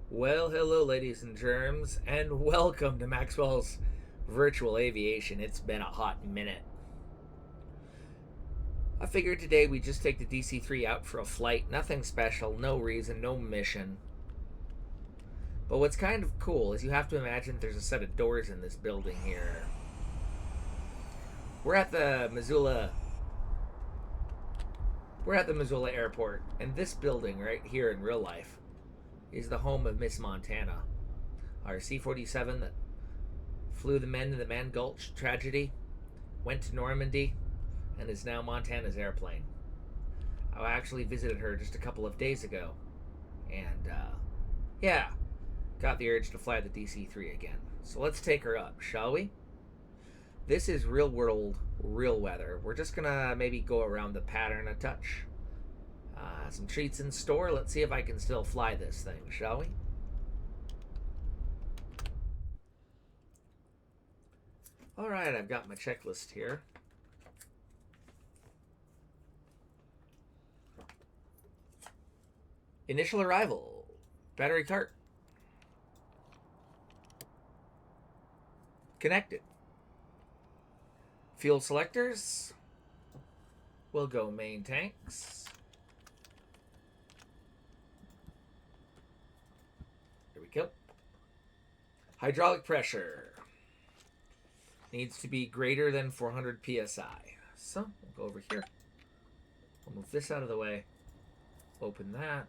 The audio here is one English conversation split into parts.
Well, hello, ladies and germs, and welcome to Maxwell's Virtual Aviation. It's been a hot minute. I figured today we'd just take the DC-3 out for a flight. Nothing special, no reason, no mission. But what's kind of cool is you have to imagine there's a set of doors in this building here. We're at the Missoula Airport, and this building right here in real life is the home of Miss Montana. Our C-47 that flew the men in the Man Gulch tragedy, went to Normandy, and is now Montana's airplane. I actually visited her just a couple of days ago, and got the urge to fly the DC-3 again. So let's take her up, shall we? This is real world, real weather. We're just gonna maybe go around the pattern a touch. Some treats in store. Let's see if I can still fly this thing, shall we? Alright, I've got my checklist here. Initial arrival. Battery cart. Connected. Fuel selectors. We'll go main tanks. There we go. Hydraulic pressure. Needs to be greater than 400 psi. So, we'll go over here. We'll move this out of the way. Open that.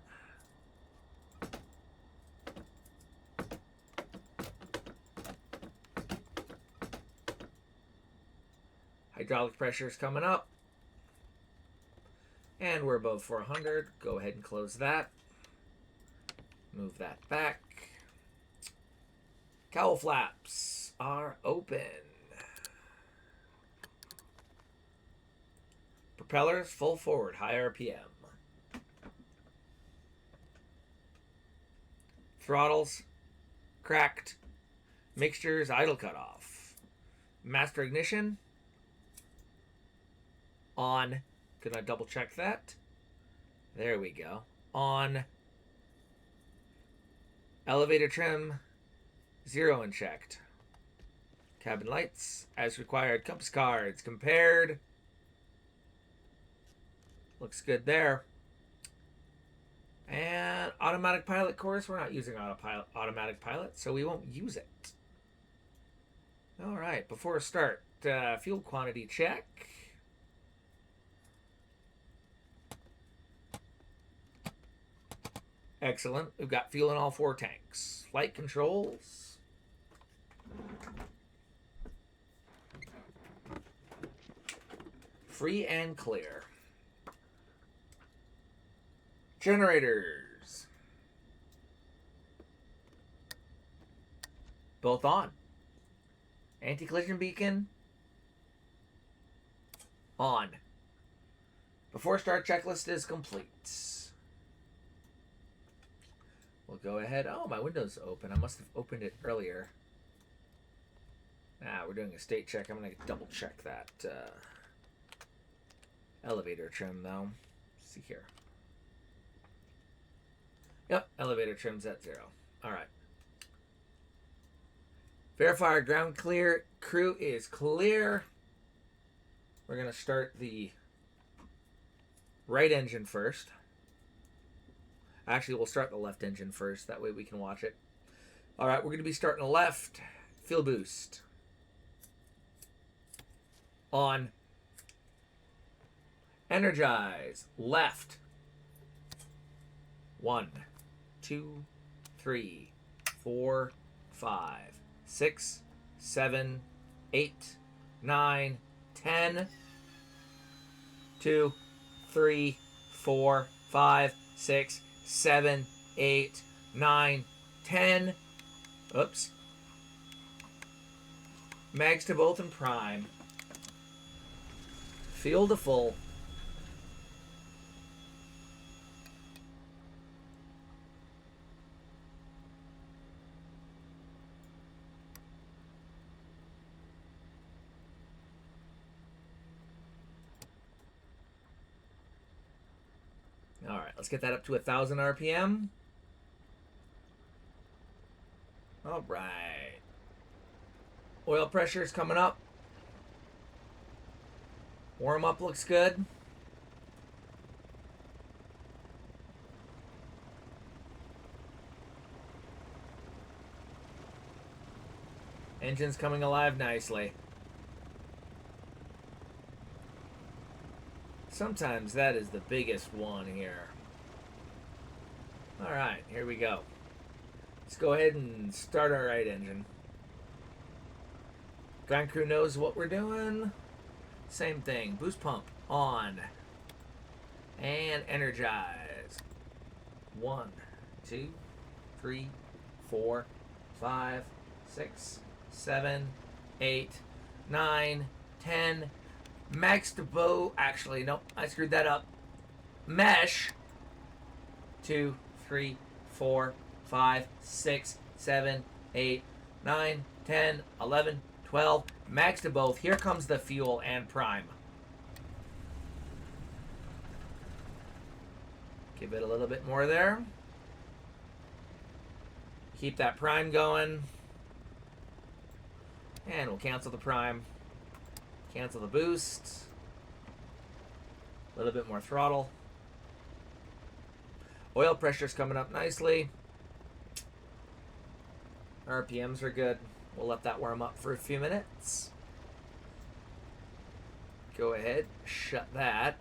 Hydraulic pressure is coming up. And we're above 400. Go ahead and close that. Move that back. Cowl flaps are open. Propellers full forward, high RPM. Throttles cracked. Mixtures idle cutoff. Master ignition on. Can I double check that? There we go. On. Elevator trim 0 unchecked. Cabin lights as required. Compass cards compared. Looks good there. And automatic pilot course. We're not using automatic pilot, so we won't use it. All right, before start, fuel quantity check. Excellent. We've got fuel in all 4 tanks. Flight controls. Free and clear. Generators. Both on. Anti-collision beacon. On. Before start checklist is complete. We'll go ahead. Oh, my window's open. I must have opened it earlier. We're doing a state check. I'm going to double check that. Elevator trim, though. Let's see here. Yep, elevator trim's at 0. All right. Verify our ground clear. Crew is clear. We're going to start the right engine first. Actually, we'll start the left engine first. That way we can watch it. All right, we're going to be starting the left. Fuel boost. On. Energize. Left. 1, 2, 3, 4, 5, 6, 7, 8, 9, 10. 2, 3, 4, 5, 6, 7, 8, 9, 10. Oops. Mags to both and prime. Fuel to full. All right, let's get that up to 1,000 RPM. All right. Oil pressure is coming up. Warm up looks good. Engine's coming alive nicely. Sometimes that is the biggest one here. All right, here we go. Let's go ahead and start our right engine. Ground crew knows what we're doing. Same thing. Boost pump on. And energize. 1, 2, 3, 4, 5, 6, 7, 8, 9, 10. Max to bow. Actually, nope. I screwed that up. Mesh. 2, 3, 4, 5, 6, 7, 8, 9, 10, 11, 12. Max to both. Here comes the fuel and prime. Give it a little bit more there. Keep that prime going. And we'll cancel the prime. Cancel the boost. A little bit more throttle. Oil pressure's coming up nicely. RPMs are good. We'll let that warm up for a few minutes. Go ahead, shut that.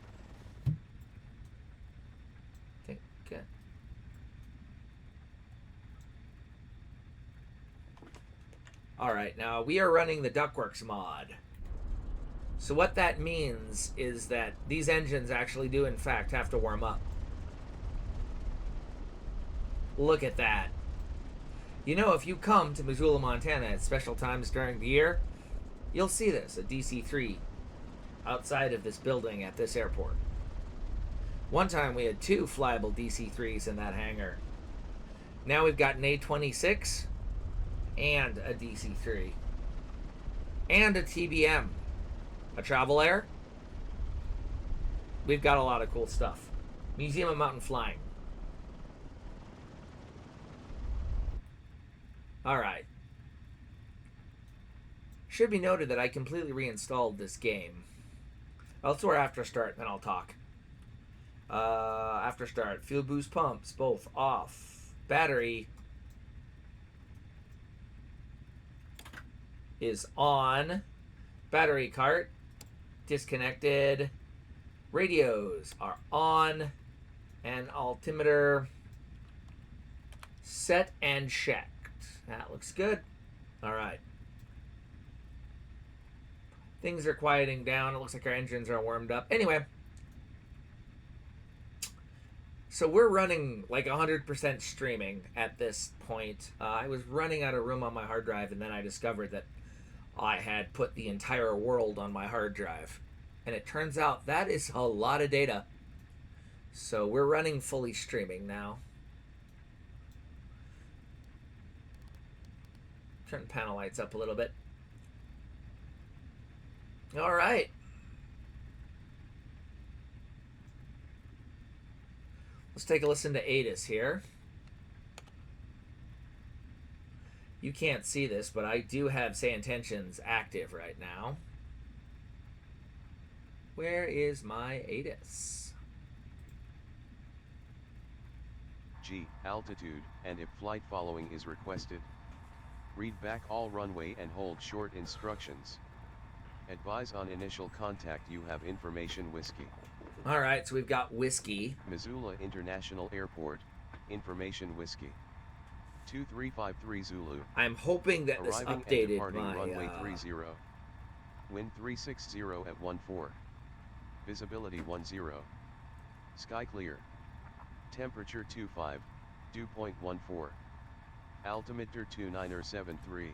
Okay. Alright, now we are running the Duckworks mod. So what that means is that these engines actually do in fact have to warm up. Look at that. You know, if you come to Missoula, Montana at special times during the year, you'll see this, a DC-3, outside of this building at this airport. One time we had 2 flyable DC-3s in that hangar. Now we've got an A-26 and a DC-3. And a TBM. A Travel Air. We've got a lot of cool stuff. Museum of Mountain Flying. Alright. Should be noted that I completely reinstalled this game. Let's do our after start, then I'll talk. After start. Fuel boost pumps, both off. Battery is on. Battery cart disconnected. Radios are on. And altimeter set and checked. That looks good. Alright. Things are quieting down. It looks like our engines are warmed up. Anyway. So we're running like 100% streaming at this point. I was running out of room on my hard drive, and then I discovered that I had put the entire world on my hard drive. And it turns out that is a lot of data. So we're running fully streaming now. Turn the panel lights up a little bit. All right. Let's take a listen to ATIS here. You can't see this, but I do have SayIntentions active right now. Where is my ATIS? G. Altitude, and if flight following is requested, read back all runway and hold short instructions. Advise on initial contact you have information whiskey. Alright, so we've got whiskey. Missoula International Airport, information whiskey. 2353 Zulu. I'm hoping that this Arriving updated and departing my... runway 30. Wind 360 at 14. Visibility 10. Sky clear. Temperature 25, dew point 14. Altimeter 2973.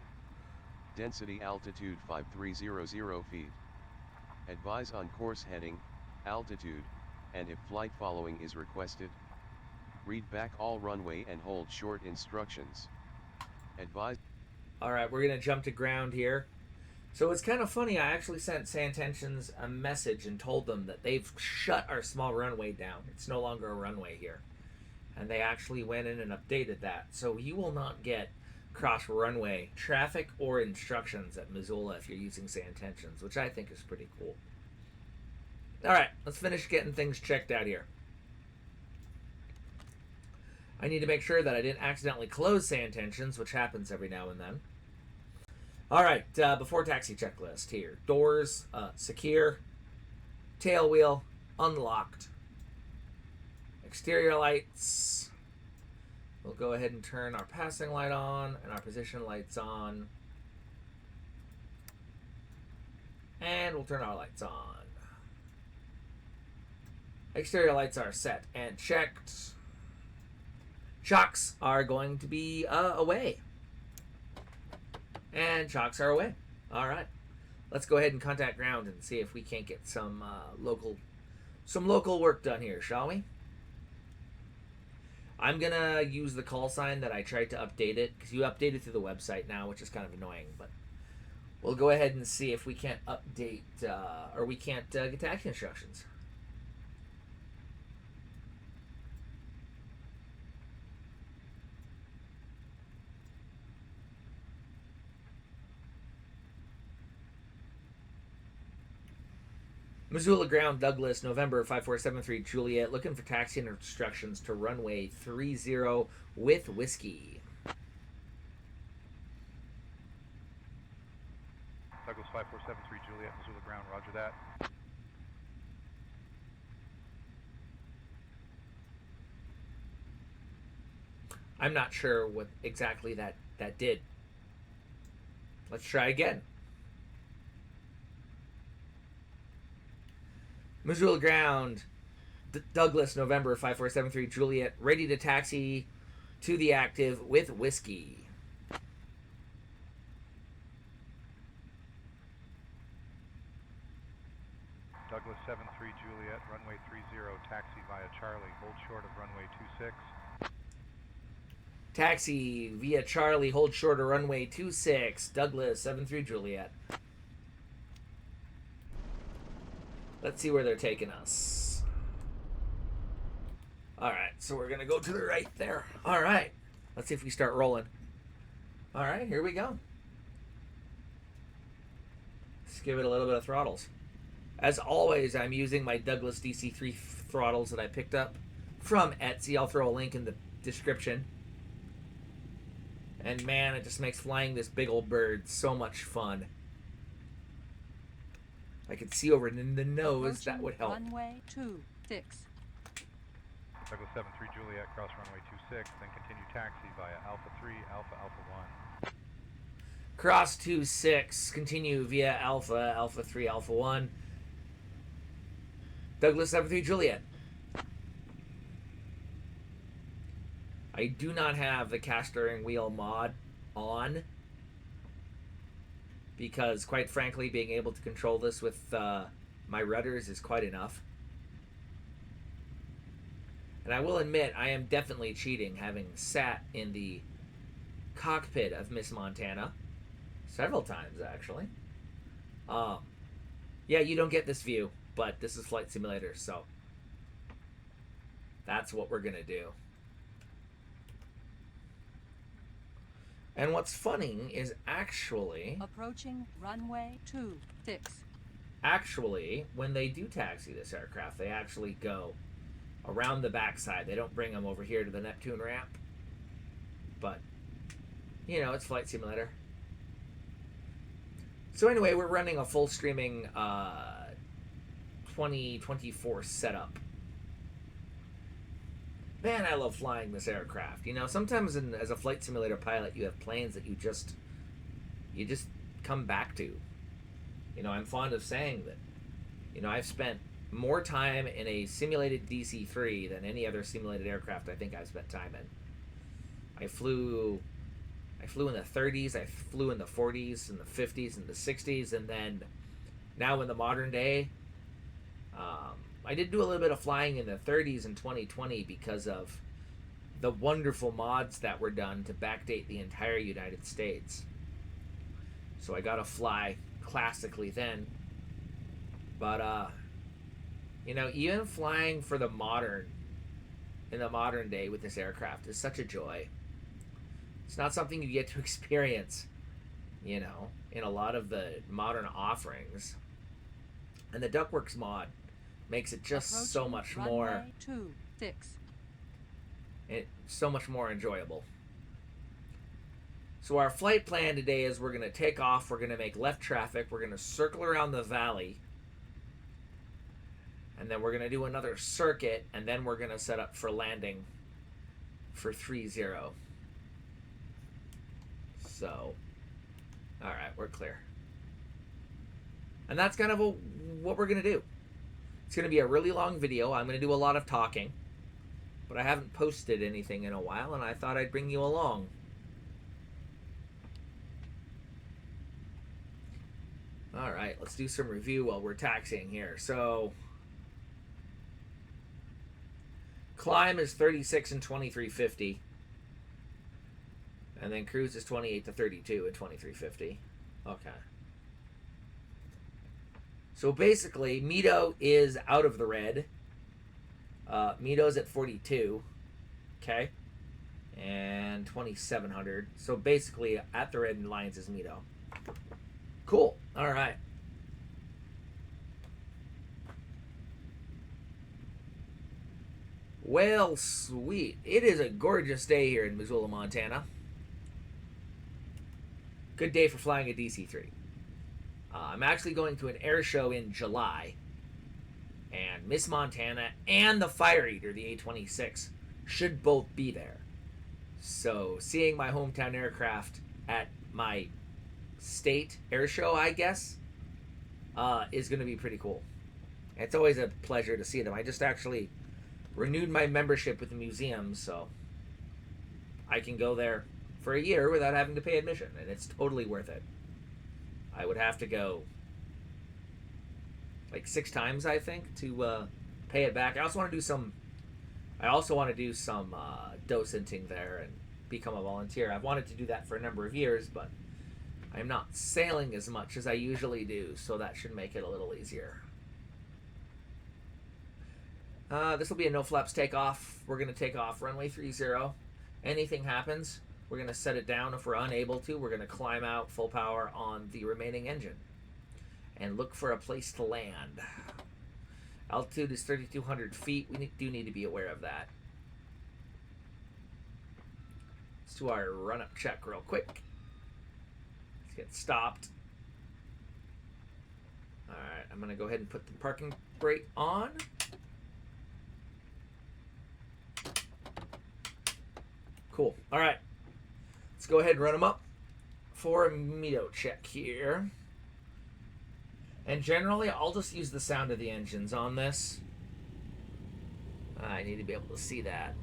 Density altitude 5300 feet. Advise on course heading, altitude, and if flight following is requested, read back all runway and hold short instructions. Advise. Alright, we're going to jump to ground here. So it's kind of funny, I actually sent SayIntentions a message and told them that they've shut our small runway down. It's no longer a runway here. And they actually went in and updated that. So you will not get cross runway traffic or instructions at Missoula if you're using SayIntentions, which I think is pretty cool. All right, let's finish getting things checked out here. I need to make sure that I didn't accidentally close SayIntentions, which happens every now and then. All right, before taxi checklist here. Doors, secure. Tail wheel, unlocked. Exterior lights. We'll go ahead and turn our passing light on and our position lights on. And we'll turn our lights on. Exterior lights are set and checked. Shocks are going to be away. And shocks are away. All right. Let's go ahead and contact ground and see if we can't get some local work done here, shall we? I'm going to use the call sign that I tried to update it, because you update it through the website now, which is kind of annoying. But we'll go ahead and see if we can't update, or we can't get taxi instructions. Missoula ground, Douglas, November 5473 Juliet, looking for taxi instructions to runway 30 with whiskey. Douglas 5473 Juliet, Missoula ground, roger that. I'm not sure what exactly that did. Let's try again. Missoula ground, Douglas, November 5473 Juliet, ready to taxi to the active with whiskey. Douglas 73 Juliet, runway 30, taxi via Charlie, hold short of runway 26. Taxi via Charlie, hold short of runway 26, Douglas 73 Juliet. Let's see where they're taking us. Alright, so we're going to go to the right there. Alright, let's see if we start rolling. Alright, here we go. Let's give it a little bit of throttles. As always, I'm using my Douglas DC3 throttles that I picked up from Etsy. I'll throw a link in the description. And man, it just makes flying this big old bird so much fun. I could see over in the nose, that would help. Runway 26. Douglas 73 Juliet, cross runway 26, then continue taxi via Alpha 3, Alpha 1. Cross 26, continue via Alpha 3, Alpha 1. Douglas 73 Juliet. I do not have the cast steering wheel mod on, because quite frankly being able to control this with my rudders is quite enough. And I will admit, I am definitely cheating, having sat in the cockpit of Miss Montana several times actually. Yeah, you don't get this view, but this is Flight Simulator, so that's what we're gonna do. And what's funny is actually... Approaching runway 26. Actually, when they do taxi this aircraft, they actually go around the backside. They don't bring them over here to the Neptune ramp. But, you know, it's Flight Simulator. So anyway, we're running a full streaming 2024 setup. Man, I love flying this aircraft. You know, sometimes as a flight simulator pilot, you have planes that you just come back to. You know, I'm fond of saying that, you know, I've spent more time in a simulated DC-3 than any other simulated aircraft I think I've spent time in. I flew in the 30s, I flew in the 40s, and the 50s, and the 60s, and then now in the modern day, I did do a little bit of flying in the 30s in 2020 because of the wonderful mods that were done to backdate the entire United States. So I got to fly classically then. But, you know, even flying for in the modern day with this aircraft is such a joy. It's not something you get to experience, you know, in a lot of the modern offerings. And the Duckworks mod makes it just so much more, runway 26. so much more enjoyable. So our flight plan today is we're going to take off, we're going to make left traffic, we're going to circle around the valley, and then we're going to do another circuit, and then we're going to set up for landing for 3-0. So, alright, we're clear. And that's kind of what we're going to do. It's going to be a really long video. I'm going to do a lot of talking, but I haven't posted anything in a while, and I thought I'd bring you along. Alright, let's do some review while we're taxiing here. So, climb is 36 and 2350. And then cruise is 28 to 32 and 2350. Okay. So basically, Mito is out of the red. Mito's at 42. Okay. And 2700. So basically, at the red lines is Mito. Cool. All right. Well, sweet. It is a gorgeous day here in Missoula, Montana. Good day for flying a DC-3. I'm actually going to an air show in July. And Miss Montana and the Fire Eater, the A-26, should both be there. So, seeing my hometown aircraft at my state air show, I guess, is going to be pretty cool. It's always a pleasure to see them. I just actually renewed my membership with the museum, so I can go there for a year without having to pay admission, and it's totally worth it. I would have to go like 6 times, I think, to pay it back. I also want to do some docenting there and become a volunteer. I've wanted to do that for a number of years, but I'm not sailing as much as I usually do, so that should make it a little easier. This will be a no flaps takeoff. We're going to take off runway 30. Anything happens, we're going to set it down. If we're unable to, we're going to climb out full power on the remaining engine and look for a place to land. Altitude is 3,200 feet. We do need to be aware of that. Let's do our run-up check real quick. Let's get stopped. Alright, I'm going to go ahead and put the parking brake on. Cool. Alright. Let's go ahead and run them up for a Mito check here. And generally, I'll just use the sound of the engines on this. I need to be able to see that.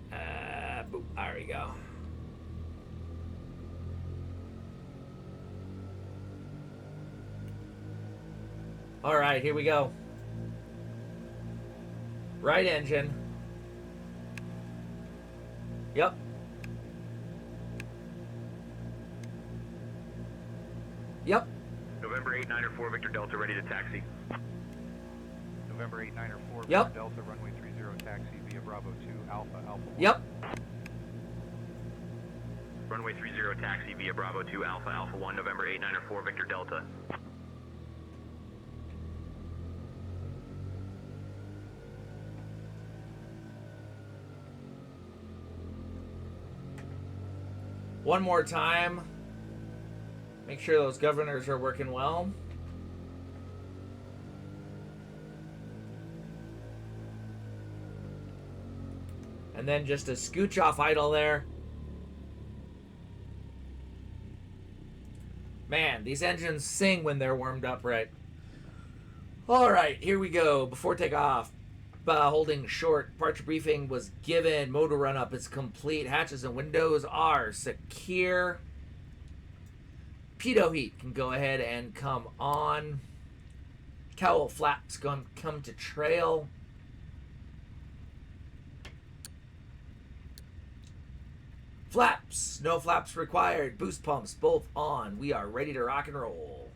Boop, there we go. Alright, here we go. Right engine. Yep. Yep. November 894 Victor Delta, ready to taxi. November 894 Yep. Victor Delta, runway 30 taxi via Bravo 2 Alpha Alpha 1. Yep. Runway 30 taxi via Bravo 2 Alpha Alpha 1, November 894 Victor Delta. One more time. Make sure those governors are working well. And then just a scooch off idle there. Man, these engines sing when they're warmed up right. Alright, here we go. Before takeoff, holding short. Departure briefing was given. Motor run up is complete. Hatches and windows are secure. Pitot heat can go ahead and come on. Cowl flaps come to trail. Flaps, no flaps required. Boost pumps both on. We are ready to rock and roll.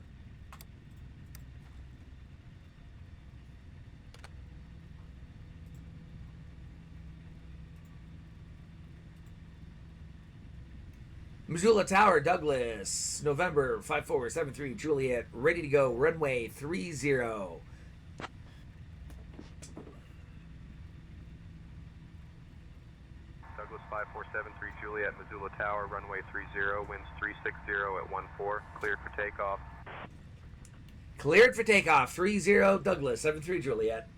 Missoula Tower, Douglas, November 5473 Juliet, ready to go, runway 30. Douglas 5473 Juliet, Missoula Tower, runway 30, winds 360 at 14, cleared for takeoff. Cleared for takeoff, 30 Douglas, 73 Juliet.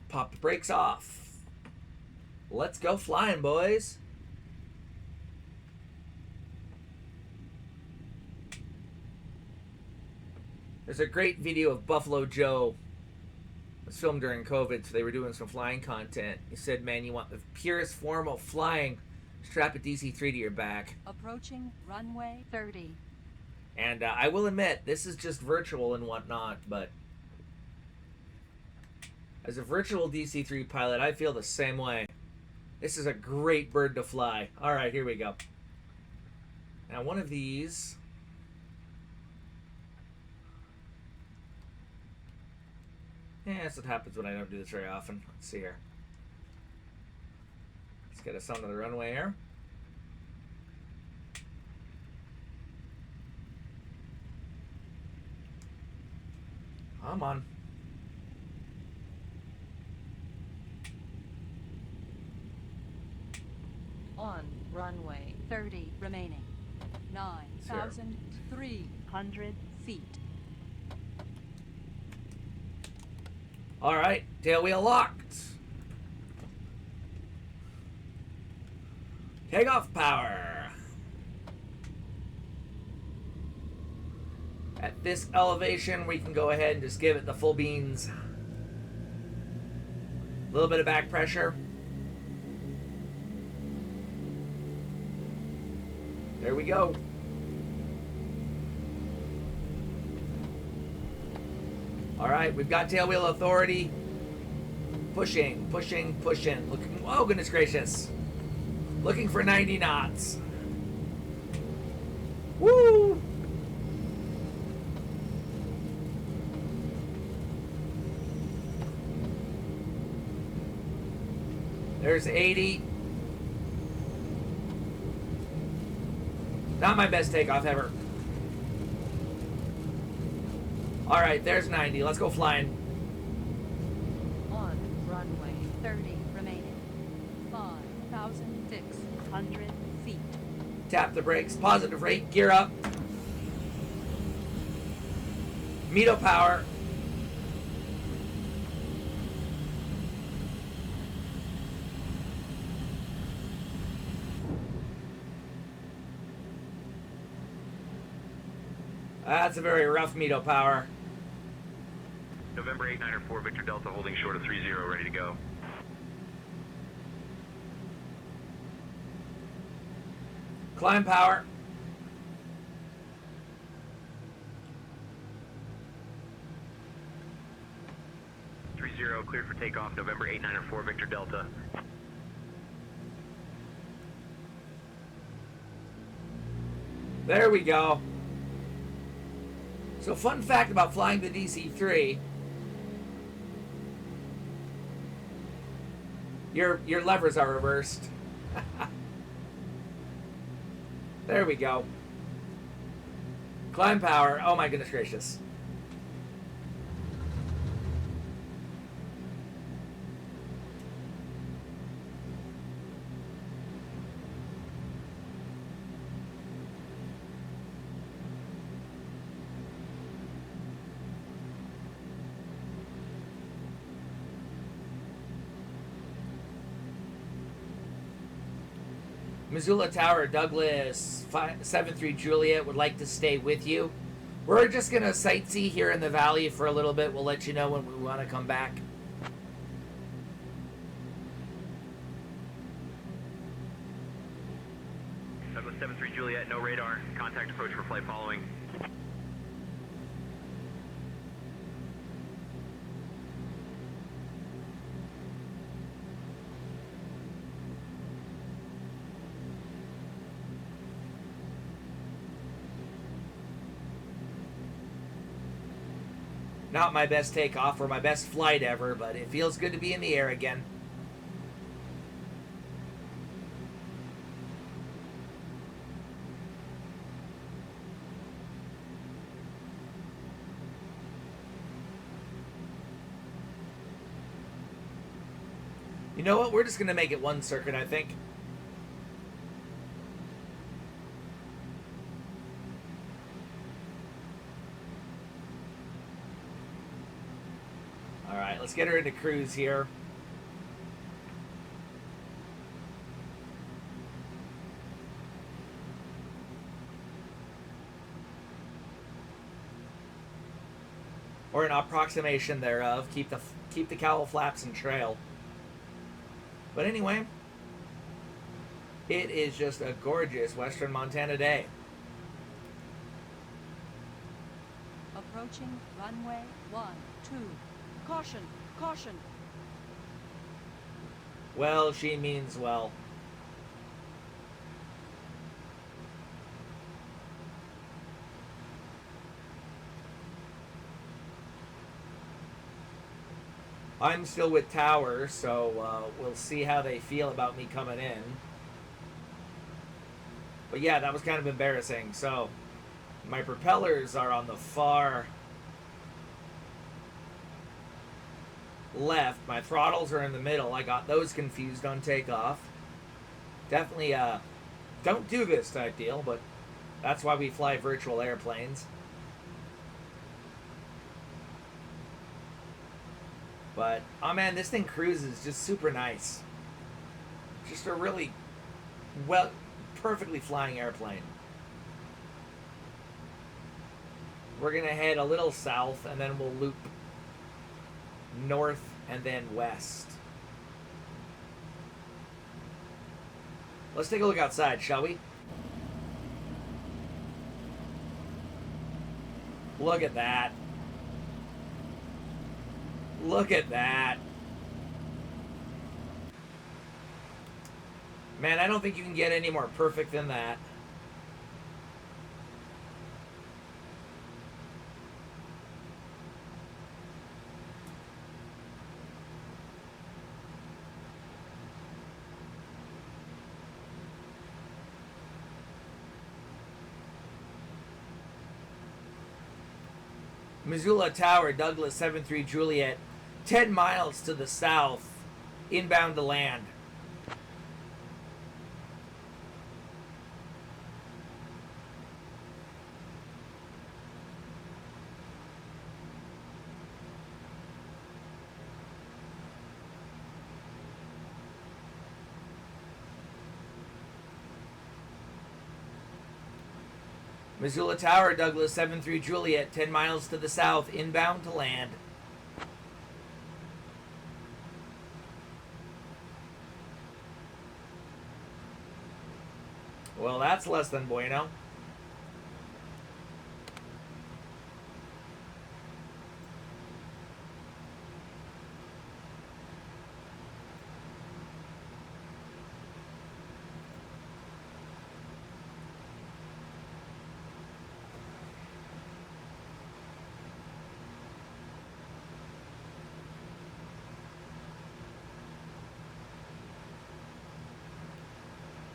Pop the brakes off. Let's go flying, boys. There's a great video of Buffalo Joe. It was filmed during COVID, so they were doing some flying content. He said, man, you want the purest form of flying, strap a DC-3 to your back. Approaching runway 30. And I will admit, this is just virtual and whatnot, but as a virtual DC-3 pilot, I feel the same way. This is a great bird to fly. All right, here we go. Now, one of these... Yeah, that's what happens when I don't do this very often. Let's see here. Let's get us onto the runway here. Come on. On runway 30 remaining. 9,300 feet. All right, tail wheel locked. Takeoff power. At this elevation, we can go ahead and just give it the full beans. A little bit of back pressure. There we go. All right, we've got tail wheel authority. Pushing, pushing, pushing. Looking, oh goodness gracious. Looking for 90 knots. Woo! There's 80. Not my best takeoff ever. All right, there's 90. Let's go flying. On runway 30 remaining. 5,600 feet. Tap the brakes. Positive rate. Gear up. METO power. That's a very rough METO power. November 8904 Victor Delta holding short of 30, ready to go. Climb power. Cleared for takeoff, November 8904 Victor Delta. There we go. So fun fact about flying the DC-3. Your levers are reversed. There we go. Climb power. Oh my goodness gracious. Missoula Tower, Douglas 73 Juliet would like to stay with you. We're just going to sightsee here in the valley for a little bit. We'll let you know when we want to come back. Douglas 73 Juliet, no radar. Contact approach for flight following. Not my best takeoff or my best flight ever, but it feels good to be in the air again. You know what? We're just going to make it one circuit, I think. All right, let's get her into cruise here. Or an approximation thereof. Keep the cowl flaps and trail. But anyway, it is just a gorgeous western Montana day. Approaching runway 12. Caution, caution. Well, she means well. I'm still with Tower, so we'll see how they feel about me coming in. But yeah, that was kind of embarrassing. So my propellers are on the far left. My throttles are in the middle. I got those confused on takeoff. Definitely don't do this type deal, but that's why we fly virtual airplanes. But, oh man, this thing cruises just super nice. Just a really perfectly flying airplane. We're going to head a little south, and then we'll loop north and then west. Let's take a look outside, shall we? Look at that. Look at that. Man, I don't think you can get any more perfect than that. Missoula Tower, Douglas 73 Juliet, 10 miles to the south, inbound to land. Missoula Tower, Douglas 73 Juliet, 10 miles to the south, inbound to land. Well, that's less than bueno.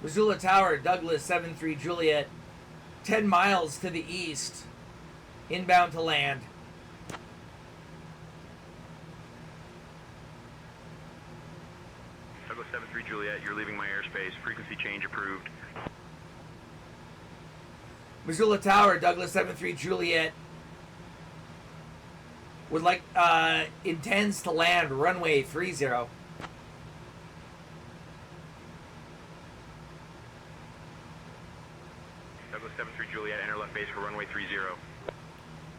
Missoula Tower, Douglas 73 Juliet, 10 miles to the east, inbound to land. Douglas 73 Juliet, you're leaving my airspace. Frequency change approved. Missoula Tower, Douglas 73 Juliet, intends to land runway 30. Douglas 73 Juliet, enter left base for runway 30.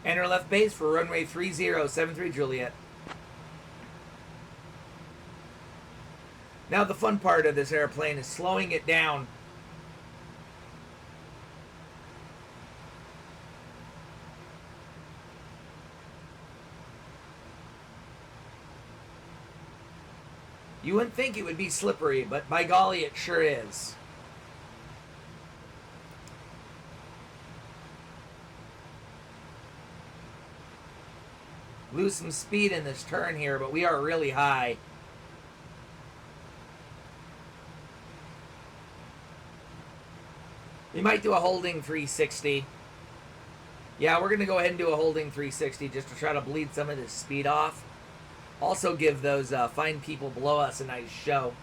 Enter left base for runway 30, 73 Juliet. Now the fun part of this airplane is slowing it down. You wouldn't think it would be slippery, but by golly, it sure is. Lose some speed in this turn here, but we are really high. We might do a holding 360. Yeah, we're going to go ahead and do a holding 360 just to try to bleed some of this speed off. Also give those fine people below us a nice show.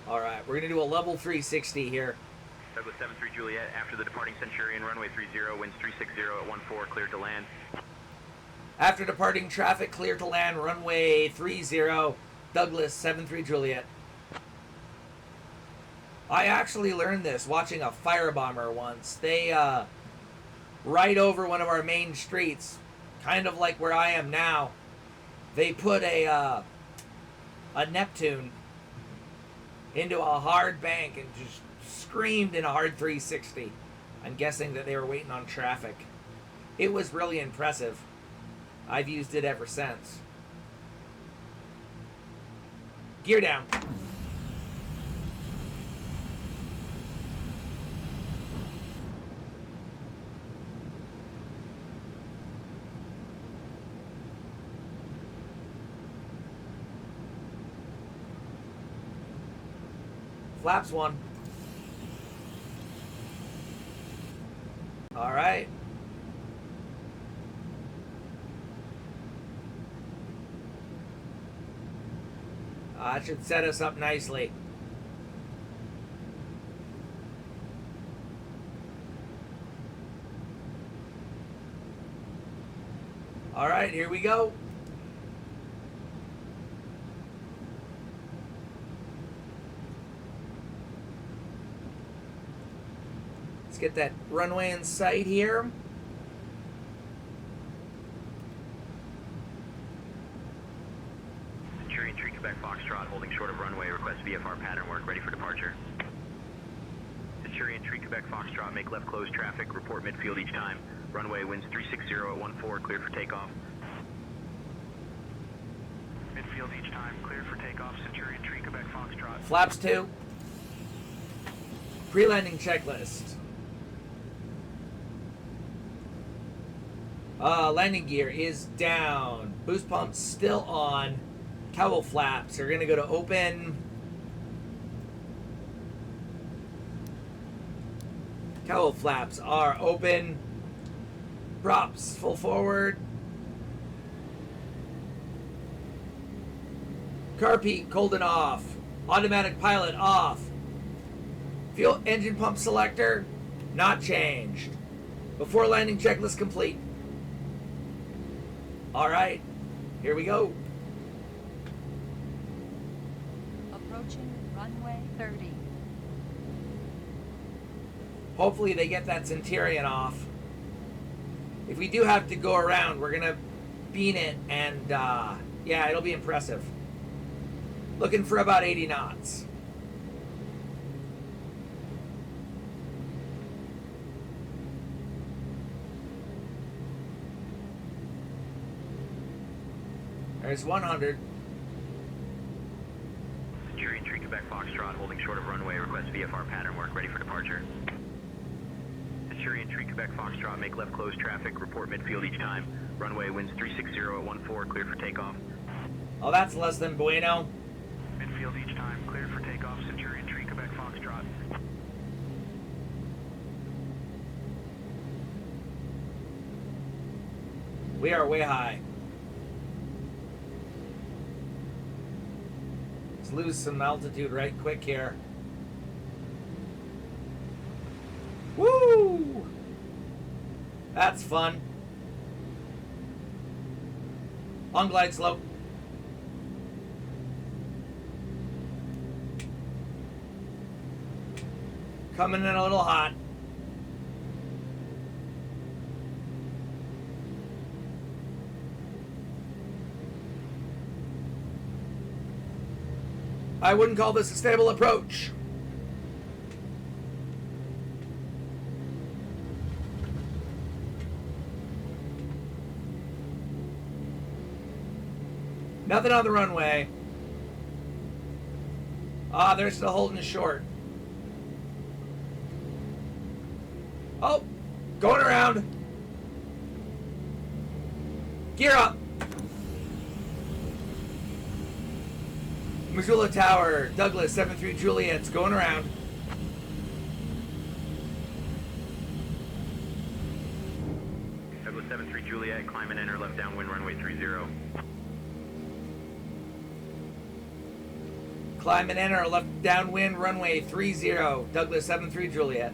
All right, we're going to do a level 360 here. Douglas 73 Juliet, after the departing Centurion, runway 30, winds 360 at 14, cleared to land. After departing traffic, clear to land, runway 30, Douglas 73 Juliet. I actually learned this watching a firebomber once. They, right over one of our main streets, kind of like where I am now, they put a Neptune into a hard bank and just screamed in a hard 360. I'm guessing that they were waiting on traffic. It was really impressive. I've used it ever since. Gear down. Flaps 1. All right. That should set us up nicely. All right, here we go. Let's get that runway in sight here. Centurion 3 Quebec Foxtrot, holding short of runway, request VFR pattern work, ready for departure. Centurion 3 Quebec Foxtrot, make left close traffic, report midfield each time. Runway winds 360 at 14, cleared for takeoff. Midfield each time, cleared for takeoff, Centurion 3 Quebec Foxtrot. Flaps 2. Pre-landing checklist. Landing gear is down. Boost pumps still on. Cowl flaps are going to go to open. Cowl flaps are open. Props full forward. Car peak cold and off. Automatic pilot off. Fuel engine pump selector not changed. Before landing checklist complete. All right, here we go. Approaching runway 30. Hopefully they get that Centurion off. If we do have to go around, we're gonna bean it, and yeah, it'll be impressive. Looking for about 80 knots. There's 100. Centurion 3 Quebec Foxtrot, holding short of runway, request VFR pattern work, ready for departure. Centurion 3 Quebec Foxtrot, make left close traffic, report midfield each time. Runway winds 360 at 14, cleared for takeoff. Oh, that's less than bueno. Midfield each time, cleared for takeoff, Centurion 3 Quebec Foxtrot. We are way high. Let's lose some altitude right quick here. Woo! That's fun. On glide slope. Coming in a little hot. I wouldn't call this a stable approach. Nothing on the runway. Ah, they're still holding short. Oh, going around. Gear up! Missoula Tower, Douglas 73 Juliet's going around. Douglas 73 Juliet, climb and enter left downwind runway 30. Climb and enter left downwind runway 30, Douglas 73 Juliet.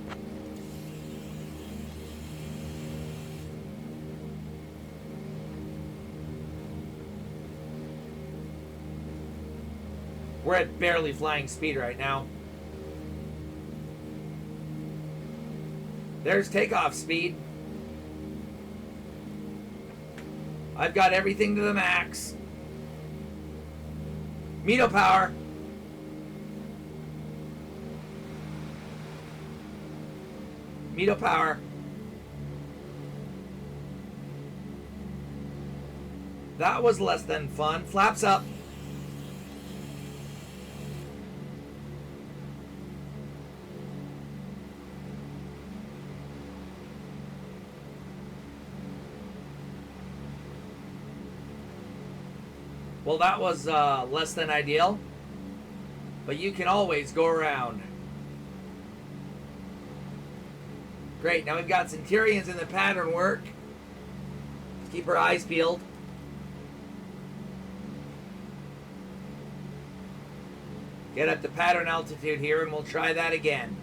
We're at barely flying speed right now. There's takeoff speed. I've got everything to the max. METO power. METO power. That was less than fun. Flaps up. Well, that was less than ideal, but you can always go around. Great, now we've got Centurions in the pattern work. Let's keep our eyes peeled. Get up to pattern altitude here and we'll try that again.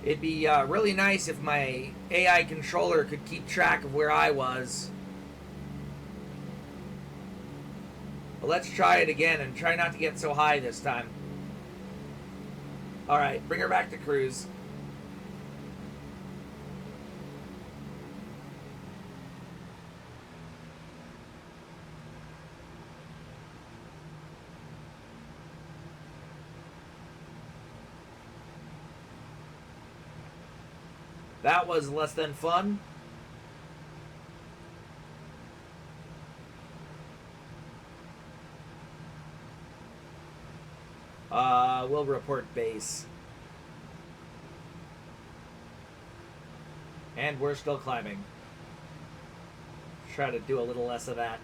It'd be really nice if my AI controller could keep track of where I was. But let's try it again and try not to get so high this time. Alright, bring her back to cruise. That was less than fun. We'll report base. And we're still climbing. Try to do a little less of that.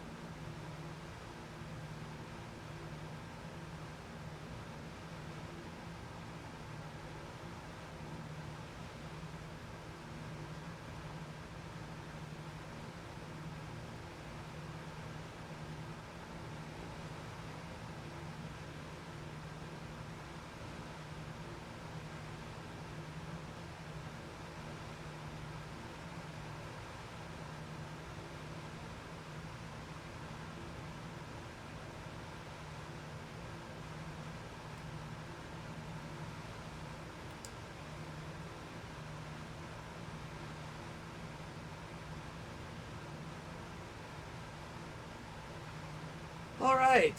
All right,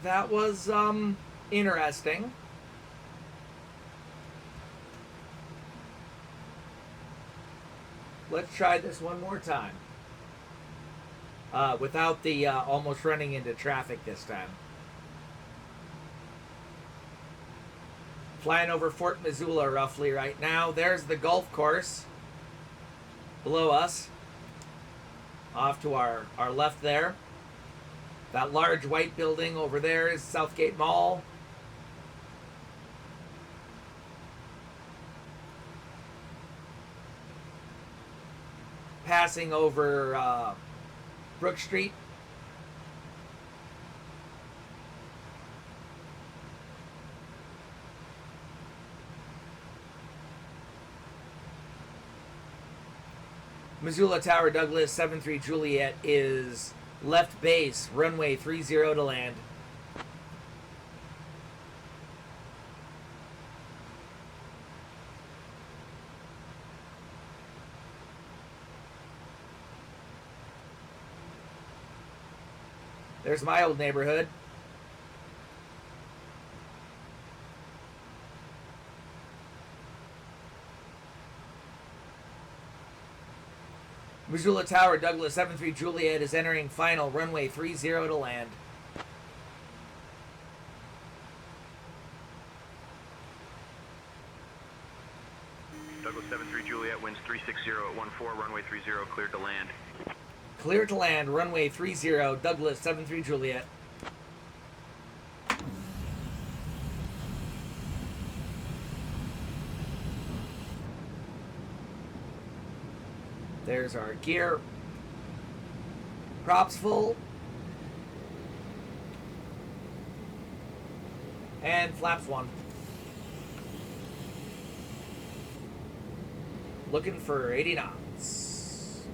that was interesting. Let's try this one more time. Without the almost running into traffic this time. Flying over Fort Missoula roughly right now. There's the golf course below us. Off to our left there. That large white building over there is Southgate Mall. Passing over Brook Street. Missoula Tower, Douglas 73 Juliet is left base, runway 30 to land. There's my old neighborhood. Missoula Tower, Douglas 73 Juliet is entering final, runway 30 to land. Douglas 73 Juliet, winds 360 at 14, runway 30, cleared to land. Clear to land, runway 30, Douglas 73 Juliet. There's our gear. Props full. And flaps 1. Looking for 80 knots.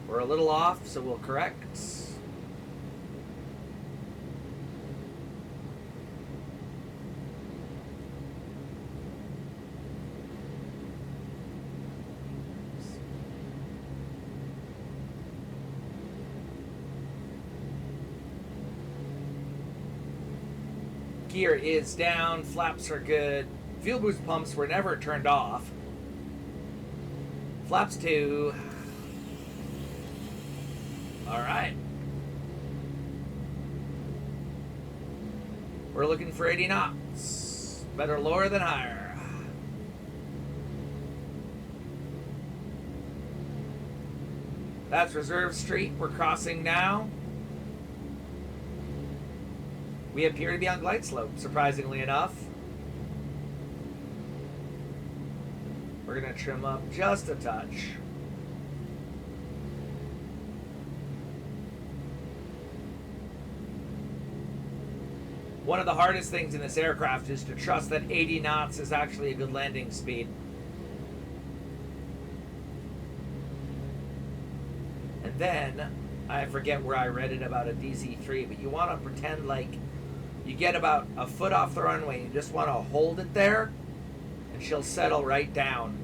We're a little off, so we'll correct. Gear is down, flaps are good. Fuel boost pumps were never turned off. Flaps 2. Alright. We're looking for 80 knots. Better lower than higher. That's Reserve Street. We're crossing now. We appear to be on glide slope, surprisingly enough. We're going to trim up just a touch. One of the hardest things in this aircraft is to trust that 80 knots is actually a good landing speed. And then, I forget where I read it about a DC-3, but you want to pretend like you get about a foot off the runway. You just want to hold it there, and she'll settle right down.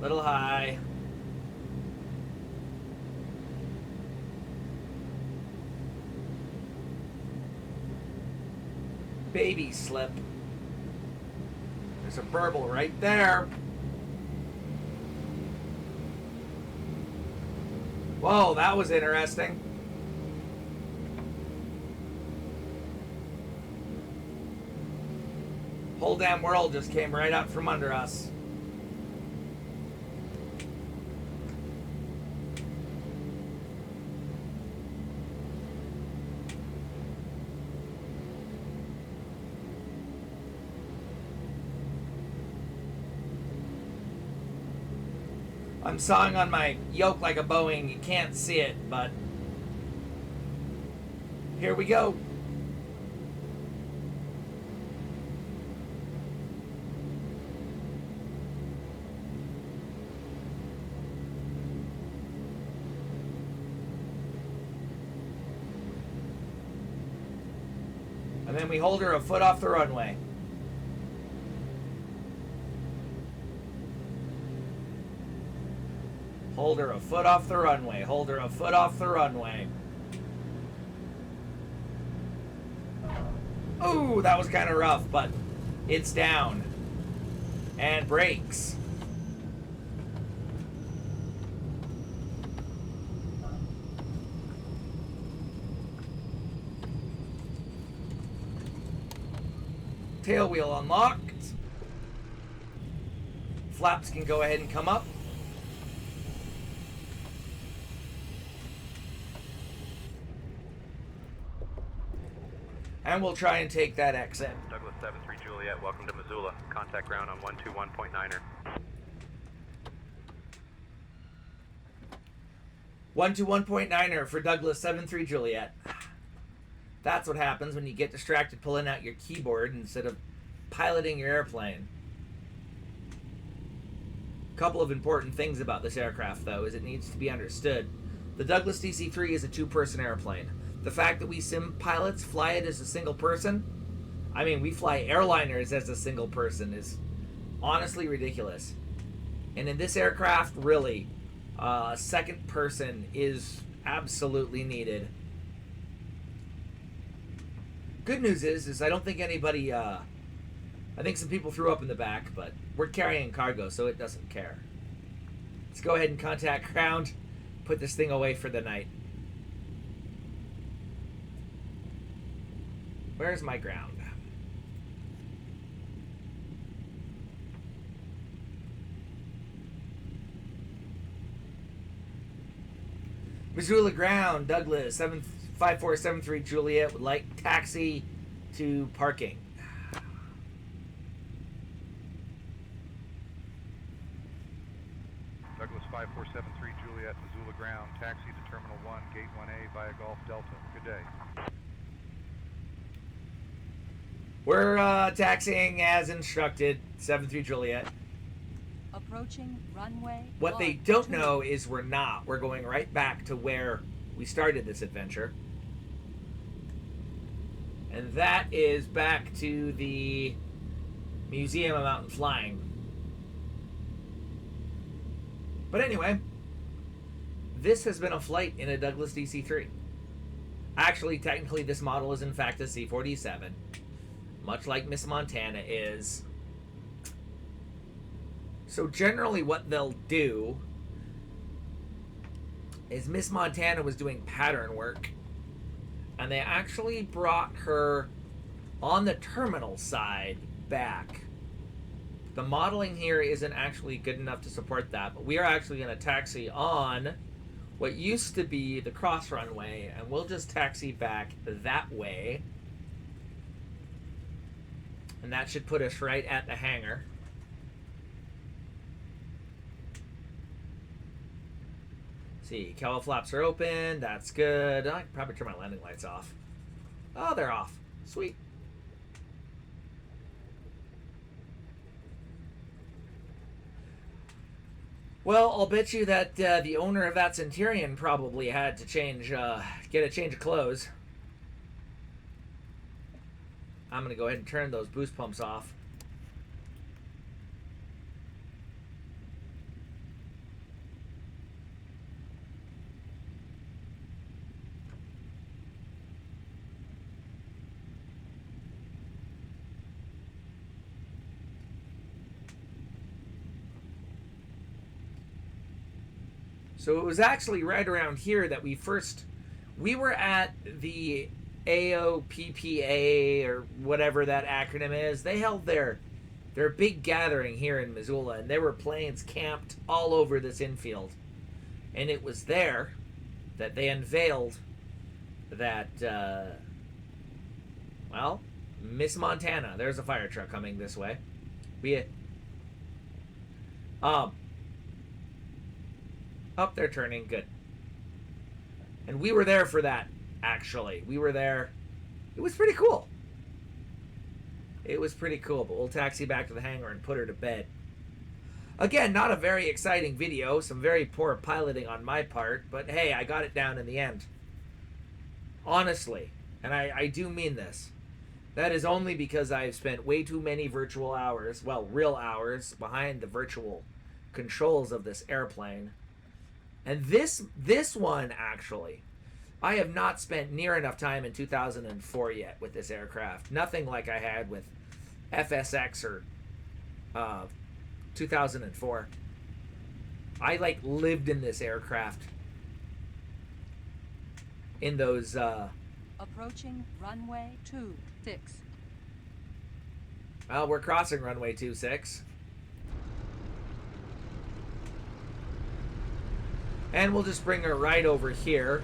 Little high. Baby slip. There's a burble right there. Whoa, that was interesting. Whole damn world just came right out from under us. I'm sawing on my yoke like a Boeing. You can't see it, but here we go. And then we hold her a foot off the runway. Hold her a foot off the runway. Hold her a foot off the runway. Ooh, that was kind of rough, but it's down. And brakes. Tail wheel unlocked. Flaps can go ahead and come up. And we'll try and take that exit. Douglas 73 Juliet, welcome to Missoula. Contact ground on 121.9er. 121.9er for Douglas 73 Juliet. That's what happens when you get distracted pulling out your keyboard instead of piloting your airplane. A couple of important things about this aircraft, though, is it needs to be understood. The Douglas DC-3 is a two-person airplane. The fact that we sim pilots fly it as a single person, I mean, we fly airliners as a single person, is honestly ridiculous. And in this aircraft, really, a second person is absolutely needed. Good news is I don't think anybody I think some people threw up in the back, but we're carrying cargo, so it doesn't care. Let's go ahead and contact ground. Put this thing away for the night. Where's my ground? Missoula ground, Douglas, 75473 Juliet would like taxi to parking. Douglas 5473 Juliet, Missoula ground, taxi to Terminal 1, Gate 1A via Golf Delta. Good day. We're taxiing as instructed, 73 Juliet. Approaching runway. What they 12. don't know is we're not. We're going right back to where we started this adventure. And that is back to the Museum of Mountain Flying. But anyway, this has been a flight in a Douglas DC-3. Actually, technically, this model is in fact a C-47. Much like Miss Montana is. So generally what they'll do is Miss Montana was doing pattern work, and they actually brought her on the terminal side back. The modeling here isn't actually good enough to support that, but we are actually going to taxi on what used to be the cross runway, and we'll just taxi back that way. And that should put us right at the hangar. See, cowl flaps are open. That's good. I can probably turn my landing lights off. Oh, they're off. Sweet. Well, I'll bet you that the owner of that Centurion probably had to change, get a change of clothes. I'm going to go ahead and turn those boost pumps off. So it was actually right around here that we were at the AOPPA or whatever that acronym is. They held their big gathering here in Missoula, and there were planes camped all over this infield. And it was there that they unveiled that, well, Miss Montana. There's a fire truck coming this way. Up, they're turning. Good. And we were there for that, actually. We were there. It was pretty cool. It was pretty cool, but we'll taxi back to the hangar and put her to bed. Again, not a very exciting video. Some very poor piloting on my part, but hey, I got it down in the end. Honestly, and I do mean this. That is only because I've spent way too many virtual hours, well, real hours, behind the virtual controls of this airplane. And this one, actually, I have not spent near enough time in 2004 yet with this aircraft. Nothing like I had with FSX or 2004. I, like, lived in this aircraft in those... Approaching runway 26. Well, we're crossing runway 26. And we'll just bring her right over here.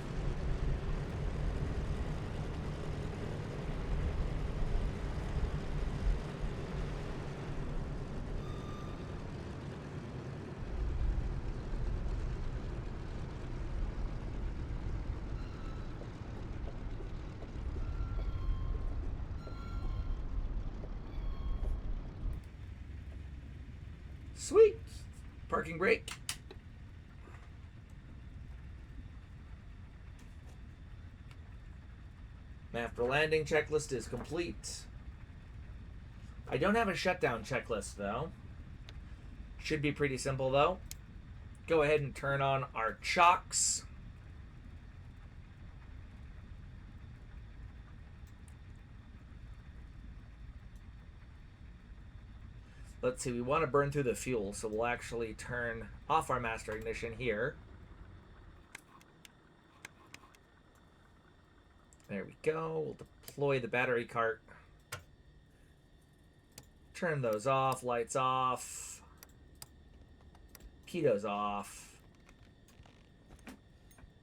Sweet. Parking brake. After landing checklist is complete. I don't have a shutdown checklist though. Should be pretty simple though. Go ahead and turn on our chocks. Let's see, we want to burn through the fuel, so we'll actually turn off our master ignition here. There we go. We'll deploy the battery cart. Turn those off, lights off. Pitos off.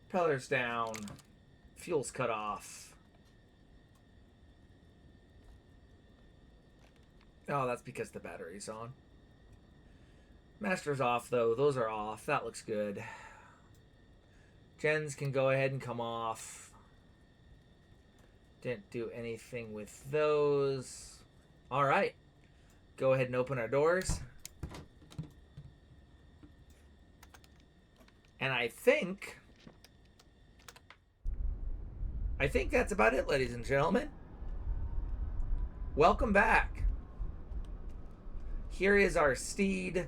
Propellers down. Fuel's cut off. Oh, that's because the battery's on. Master's off, though. Those are off. That looks good. Gens can go ahead and come off. Didn't do anything with those. All right. Go ahead and open our doors. And I think that's about it, ladies and gentlemen. Welcome back. Here is our steed.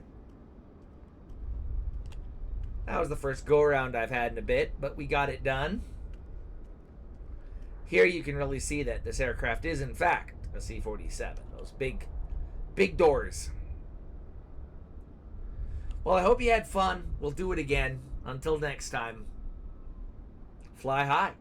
That was the first go-around I've had in a bit, but we got it done. Here you can really see that this aircraft is, in fact, a C-47. Those big doors. Well, I hope you had fun. We'll do it again. Until next time, fly high.